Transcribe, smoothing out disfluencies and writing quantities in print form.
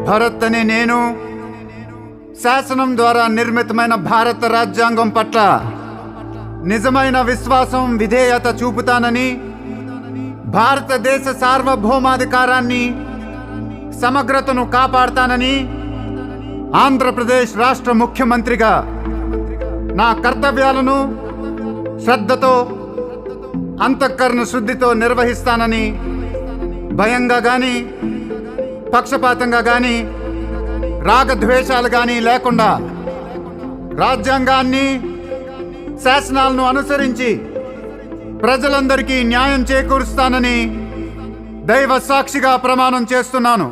భరత్ అనే నేను శాసనం ద్వారా నిర్మితమైన భారత రాజ్యాంగం పట్ల నిజమైన విశ్వాసం, విధేయత చూపుతానని, భారతదేశ సార్వభౌమాధికారాన్ని, సమగ్రతను కాపాడతానని ఆంధ్రప్రదేశ్ రాష్ట్ర ముఖ్యమంత్రిగా నా కర్తవ్యాలను శ్రద్ధతో, అంతఃకరణ శుద్ధితో నిర్వహిస్తానని భయంగా కానీ, పక్షపాతంగా కానీ, రాగద్వేషాలు కానీ లేకుండా రాజ్యాంగాన్ని, శాసనాలను అనుసరించి ప్రజలందరికీ న్యాయం చేకూరుస్తానని దైవ సాక్షిగా ప్రమాణం చేస్తున్నాను.